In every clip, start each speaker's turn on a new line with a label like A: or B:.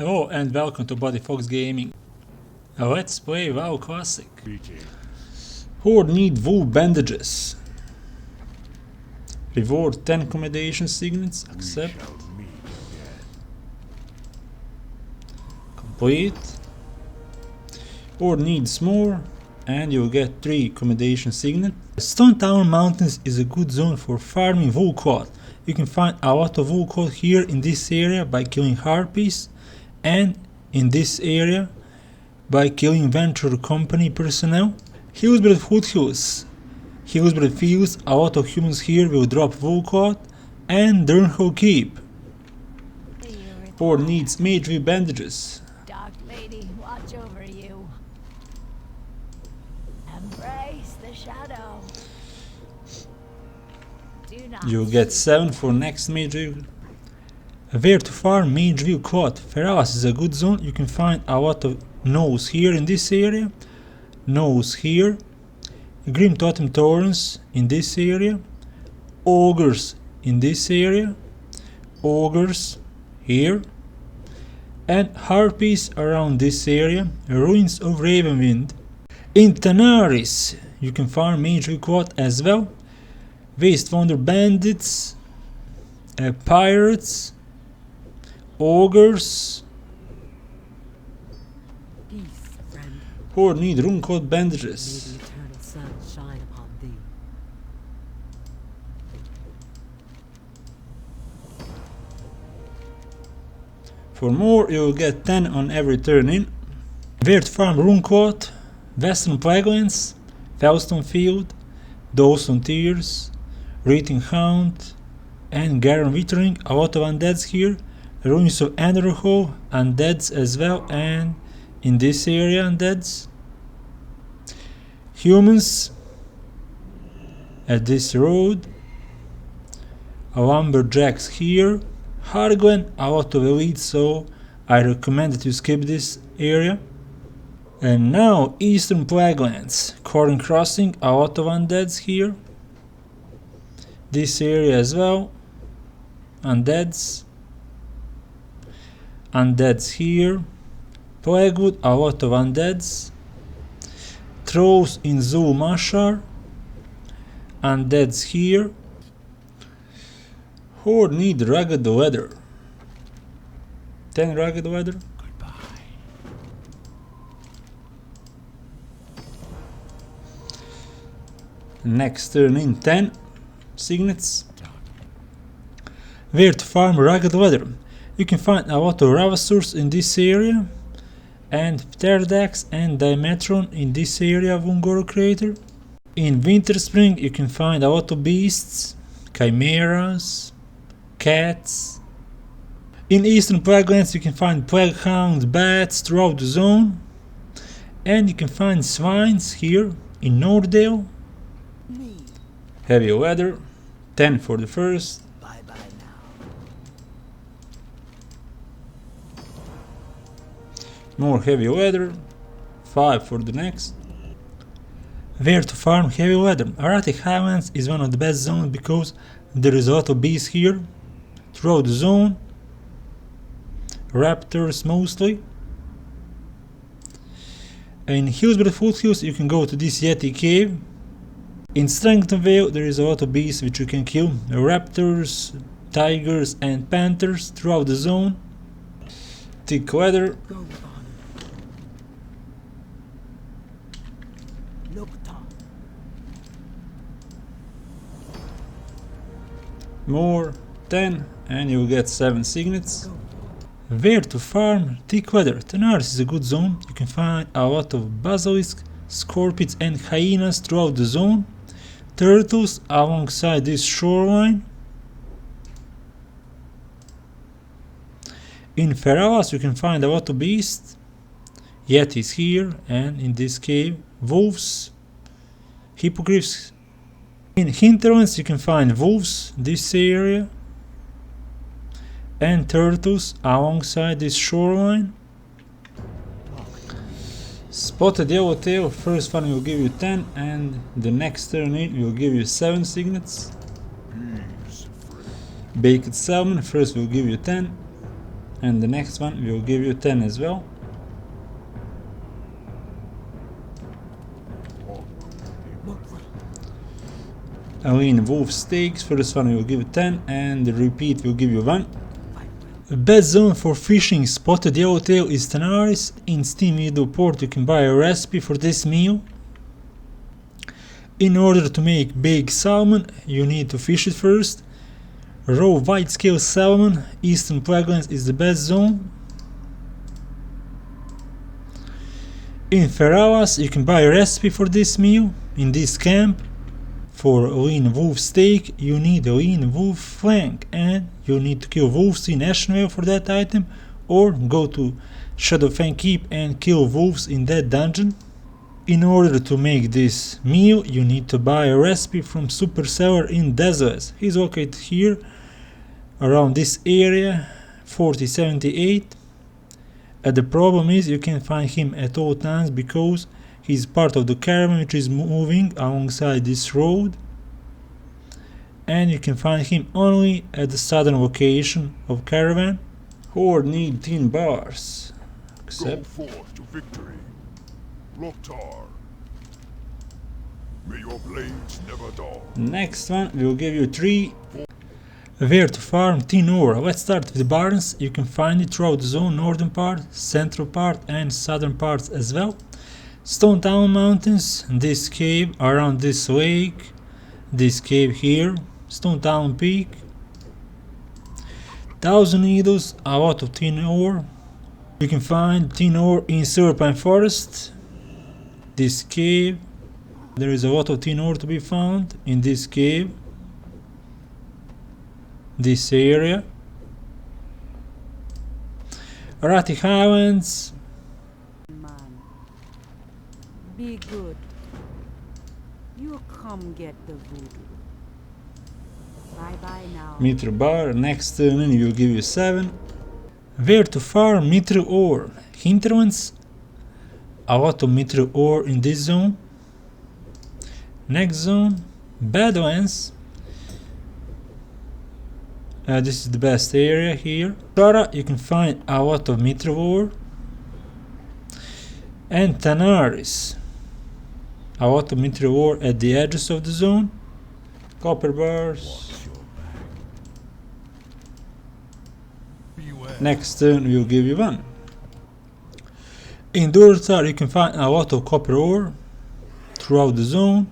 A: Hello and welcome to WoWClassic Gaming. Let's play WoWClassic. Horde need wool bandages. Reward 10 Commendation Signets. Accept. Complete. Horde needs more, and you'll get 3 Commendation Signets. Stone Tauren Mountains is a good zone for farming wool cloth. You can find a lot of wool cloth here in this area by killing harpies, and in this area by killing Venture Company personnel. Hillsbred Foothills. Hillsbred Fields, a lot of humans here will drop wool cloth, and Durnhall Keep. Horde needs Mage with bandages.
B: Dark Lady, watch over you. Embrace the shadow. Do not
A: You'll get 7 for next Mage with. Where to farm Mage with cloth. Ferralis is a good zone. You can find a lot of gnolls here in this area. Gnolls here. Grim Totem Taurens in this area. Ogres in this area. Ogres here. And harpies around this area. Ruins of Ravenwind. In Tanaris you can farm Mage with cloth as well. Waste Wonder Bandits. Pirates. Ogres.
C: Peace, friend.
A: Horde need rune cloth
C: May
A: bandages.
C: the eternal sun shine upon thee.
A: For more, you'll get 10 on every turn in. Where to farm rune cloth. Western Plaguelands. Fellstone Field. Dawson Tears. Wreathing Hound. And Garen Withering. A lot of undeads here. Ruins of Ahn'Qiraj, undeads as well, and in this area undeads. Humans at this road. Lumberjacks here. Hargwen, a lot of elites, so I recommend that you skip this area. And now Eastern Plaguelands. Corn Crossing, a lot of undeads here. This area as well. Undeads. Undeads here. Plaguewood, a lot of undeads. Trolls in Zul'Mashar. Undeads here. Horde need rugged leather. 10 rugged leather.
D: Goodbye.
A: Next turn in 10 signets. Where to farm rugged leather. You can find a lot of Ravasurs in this area, and Pterodax and Dimetron in this area of Ungoro Crater. In Winterspring you can find a lot of beasts, chimeras, cats. In Eastern Plaguelands you can find plaguehounds, bats throughout the zone, and you can find swines here in Northdale. Heavy leather, 10 for the first.
B: bye-bye now.
A: More heavy leather, 5 for the next. Where to farm heavy leather. Aratic Highlands is one of the best zones because there is a lot of bees here throughout the zone. Raptors mostly. In Hillsbred Foothills you can go to this Yeti cave. In Strengton Vale there is a lot of bees which you can kill. Raptors, tigers and panthers throughout the zone. Thick leather.
C: Go on. Nocta.
A: More 10 and you'll get 7 signets. Where to farm thick leather. Tanaris is a good zone. You can find a lot of basilisk, scorpions and hyenas throughout the zone. Turtles alongside this shoreline. In Ferralis you can find a lot of beasts. Yetis here, and in this cave wolves, hippogriffs. In Hinterlands you can find wolves this area, and turtles alongside this shoreline. Spotted Yellowtail, first one will give you 10 and the next turn in will give you 7 signets. Baked Salmon, first will give you 10 And the next one will give you 10 as well. Lean wolf steaks, first one will give you 10 and the repeat will give you 1. The best zone for fishing spotted yellowtail is Tanaris. In Steam Video Port you can buy a recipe for this meal. In order to make big salmon you need to fish it first. Raw white scale salmon, Eastern Plaguelands is the best zone. In Ferawas you can buy a recipe for this meal. In this camp for lean wolf steak you need a lean wolf flank and you need to kill wolves in Ashenvale for that item, or go to Shadowfang Keep and kill wolves in that dungeon. In order to make this meal you need to buy a recipe from Superseller in Desolate. He's located here around this area 4078. And the problem is you can find him at all times because he's part of the caravan which is moving alongside this road, and you can find him only at the southern location of caravan. Horde need 10 bars. Accept.
D: Go forth to victory. Loktar. May your blades never dull.
A: Next one will give you 3. Where to farm tin ore. Let's start with the barns. You can find it throughout the zone, northern part, central part and southern parts as well. Stone Town Mountains, this cave around this lake, this cave here, Stone Town Peak, 1000 needles, a lot of tin ore. You can find tin ore in Silverpine Forest, this cave, there is a lot of tin ore to be found in this cave, this area. Arati Highlands.
C: Be good. You come get the voodoo. Bye bye now.
A: Mithril bar, next turn will give you 7. Where to farm Mithril ore? Hinterlands, a lot of Mithril ore in this zone. Next zone, Badlands. This is the best area here. Tara, you can find a lot of Mithril ore. And Tanaris, a lot of Mithril ore at the edges of the zone. Copper bars. Next turn will give you 1. In Durtar you can find a lot of copper ore throughout the zone.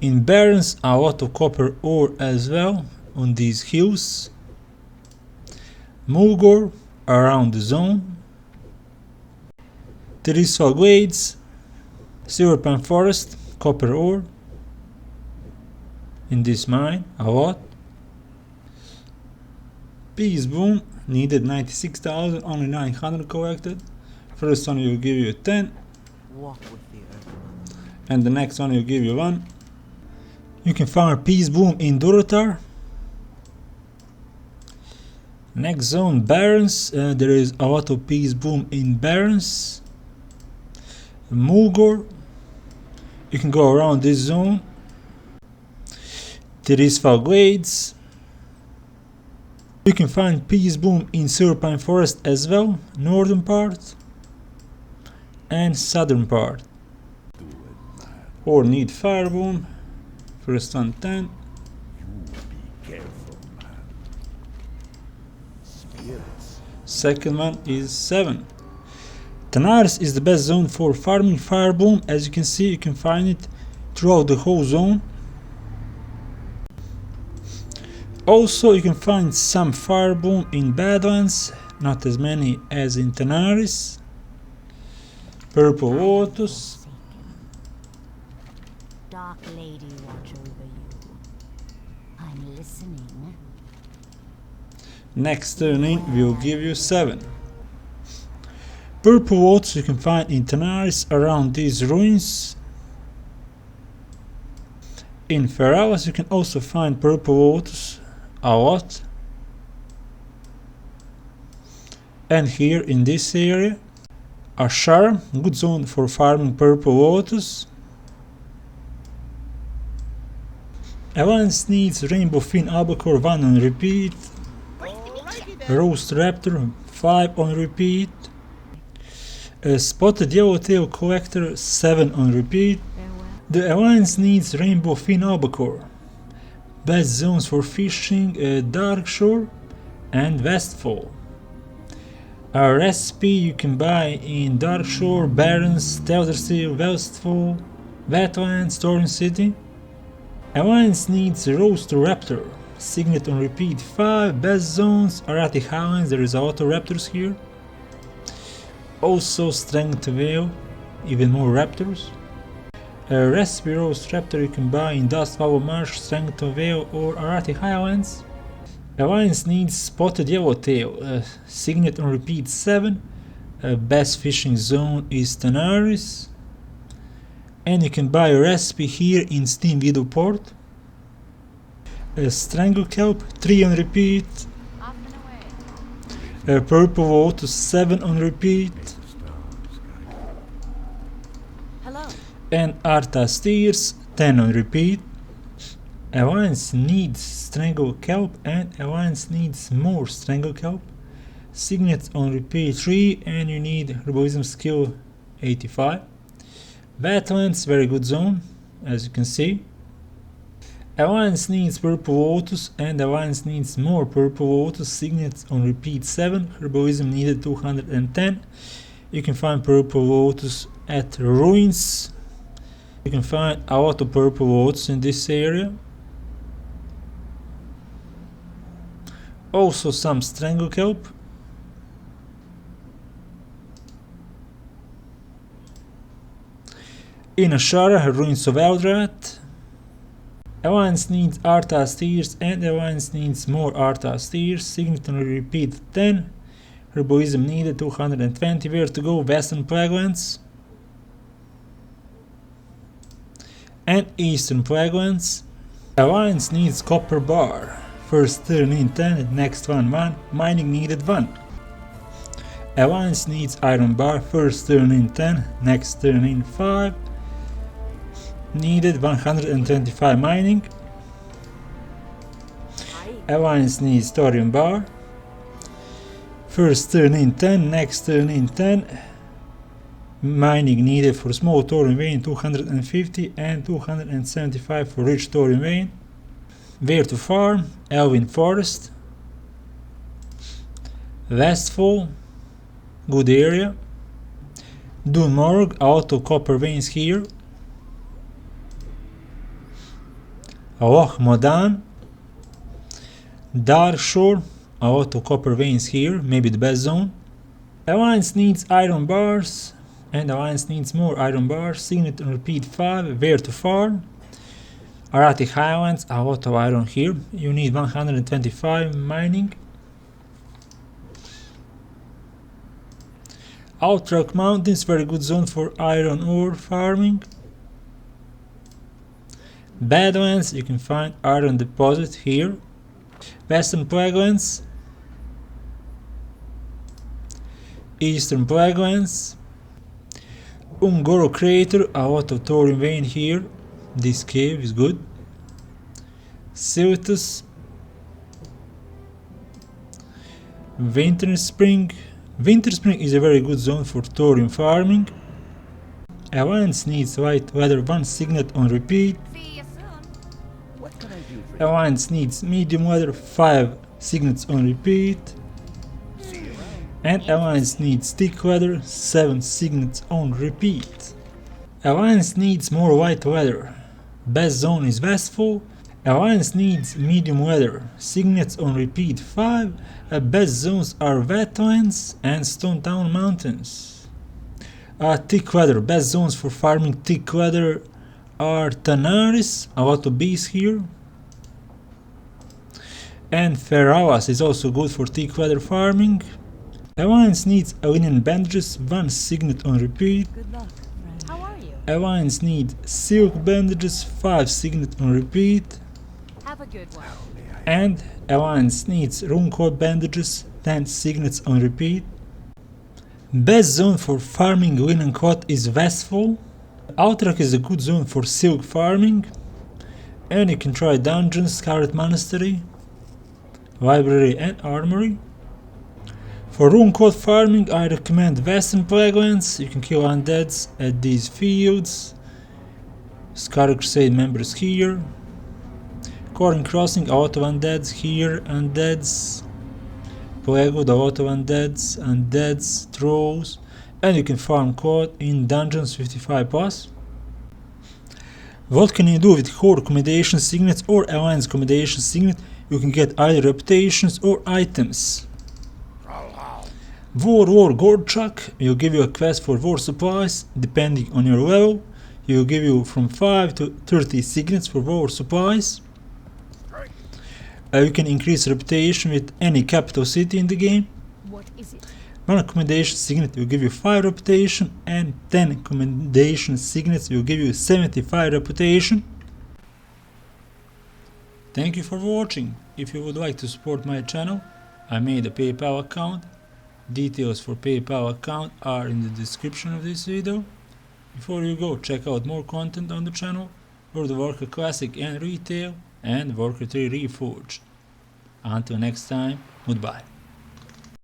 A: In Barrens a lot of copper ore as well on these hills. Mulgore around the zone. Terisfal Glades, Silverpine Forest, copper ore in this mine, a lot. Peace Boom, needed 96,000, only 900 collected. First one will give you 10.
C: Walk with the earth.
A: And the next one will give you 1. You can farm Peace Boom in Durotar. Next zone, Barrens, there is a lot of Peace Boom in Barrens. Mulgore, you can go around this zone. Terisfal Glades, you can find Peace Boom in Silverpine Forest as well, northern part and southern part. Or need Fire Boom, first one 10. Second one is 7. Tanaris is the best zone for farming Fire Boom. As you can see, you can find it throughout the whole zone. Also, you can find some Fire Boom in Badlands, not as many as in Tanaris. Purple Lotus.
B: Dark Lady, watch over you. I'm listening.
A: Next turn in will give you 7. Purple Lotus you can find in Tanaris around these ruins. In Ferawas you can also find Purple Lotus a lot. And here in this area, Ashara, good zone for farming Purple Lotus. Alliance needs Rainbow Fin Albacore 1 on repeat. Roast Raptor 5 on repeat. Spotted Yellowtail Collector 7 on repeat. The Alliance needs Rainbow Fin Albacore. Best zones for fishing, Darkshore and Westfall. A recipe you can buy in Darkshore, Barrens, Telderseal, Westfall, Wetlands, Tauren City. Alliance needs Roast Raptor. Signet on repeat 5. Best zones, Arctic Highlands, there is auto raptors here. Also Strength Whale, even more raptors. A recipe Roast Raptor you can buy in Dust Valley Marsh, Strength Whale or Arctic Highlands. Alliance needs Spotted Yellowtail, Signet on repeat 7. Best fishing zone is Tanaris. And you can buy a recipe here in Steam Video Port. Strangle Kelp 3 on repeat. Purple Lotus 7 on repeat.
C: Hello.
A: And Arta Steers 10 on repeat. Alliance needs Strangle Kelp and Alliance needs more Strangle Kelp. Signets on repeat 3 and you need Herbalism skill 85. Wetlands, very good zone, as you can see. Alliance needs Purple Lotus and Alliance needs more Purple Lotus. Signets on repeat 7, Herbalism needed 210. You can find Purple Lotus at Ruins. You can find a lot of Purple Lotus in this area. Also some Strangle Kelp. In Ashara, Ruins of Eldrath. Alliance needs Arta Steers and Alliance needs more Arta Steers. Signet on repeat 10. Herbalism needed 220. Where to go? Western Plaguelands and Eastern Plaguelands. Alliance needs Copper Bar. First turn in 10, next one 1. Mining needed 1. Alliance needs Iron Bar. First turn in 10, next turn in 5. Needed 125 mining. Alliance needs Thorium Bar. First turn in 10, next turn in 10. Mining needed for small Thorium vein 250 and 275 for rich Thorium vein. Where to farm? Elwyn Forest. Westfall, good area. Dunmorg, auto copper veins here. Loch Modan, Darkshore, a lot of copper veins here, maybe the best zone. Alliance needs iron bars, and Alliance needs more iron bars. Signet on repeat 5, where to farm. Arctic Highlands, a lot of iron here, you need 125 mining. Outrock Mountains, very good zone for iron ore farming. Badlands, you can find iron deposit here. Western Plaguelands, Eastern Plaguelands, Ungoro Crater, a lot of Thorium vein here. This cave is good. Siltus, Winter Spring. Winter Spring is a very good zone for Thorium farming. Alliance needs White Weather 1 Signet on repeat. Alliance needs Medium Weather 5 Signets on repeat. And Alliance needs Thick Weather 7 Signets on repeat. Alliance needs more White Weather. Best zone is Westfall. Alliance needs Medium Weather. Signets on repeat 5. Best zones are Wetlands and Stone Town Mountains. Thick Weather. Best zones for farming Thick Weather are Tanaris, a lot of bees here. And Ferrawas is also good for Thick Weather farming. Alliance needs linen bandages, 1 Signet on repeat.
C: Good luck, friend. How are you?
A: Alliance needs silk bandages, 5 Signet on repeat.
C: Have a good one.
A: And Alliance needs Runecore bandages, 10 Signets on repeat. Best zone for farming linen cloth is Westfall. Outrock is a good zone for silk farming. And you can try dungeons, Scarlet Monastery, Library and Armory. For rune code farming, I recommend Western Plaguelands. You can kill undeads at these fields. Scarlet Crusade members here. Corn Crossing, a lot of undeads here. Undeads. Plaguewood, a lot of undeads, trolls. And you can farm code in dungeons 55 plus. What can you do with Horde Commendation Signets or Alliance Commendation Signet? You can get either reputations or items. War Gorchak will give you a quest for war supplies depending on your level. He will give you from 5 to 30 signets for war supplies. You can increase reputation with any capital city in the game.
B: What is it?
A: One commendation signet will give you 5 reputation, and 10 commendation signets will give you 75 reputation. Thank you for watching. If you would like to support my channel, I made a PayPal account. Details for PayPal account are in the description of this video. Before you go, check out more content on the channel for the WoWClassic and Retail and Warcraft 3 Reforged. Until next time, goodbye.